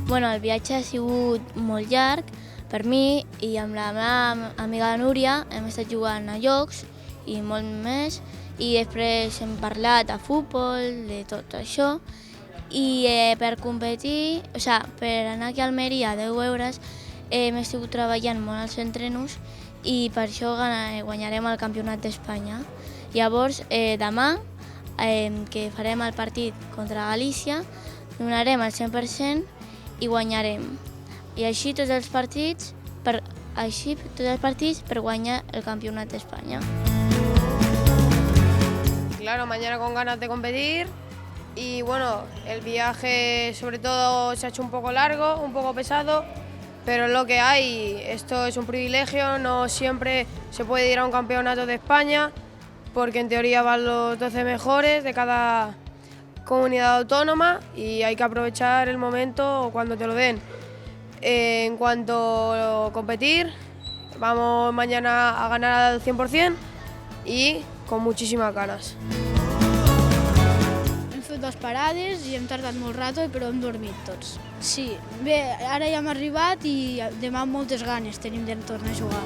Bueno, el viatge ha sigut molt llarg per mi i amb la meva amiga Núria hem estat jugant a jocs i molt més, i després hem parlat de futbol, de tot això, i per competir, per anar aquí a Almeria a 10 euros, hem estat treballant molt als entrenos i per això guanyarem el Campionat d'Espanya. Llavors, demà, que farem el partit contra Galícia, donarem el 100% i guanyarem. I així tots els partits per guanyar el Campionat d'Espanya. Claro, mañana con ganas de competir y bueno, el viaje sobre todo se ha hecho un poco largo, un poco pesado, pero es lo que hay. Esto es un privilegio, no siempre se puede ir a un campeonato de España porque en teoría van los 12 mejores de cada comunidad autónoma y hay que aprovechar el momento cuando te lo den. En cuanto a competir, vamos mañana a ganar al 100% y con muchísimas ganas. Hem fet 2 parades i hem tardat molt rato, però hem dormit tots. Sí, bé, ara ja hem arribat i demà moltes ganes tenim de tornar a jugar.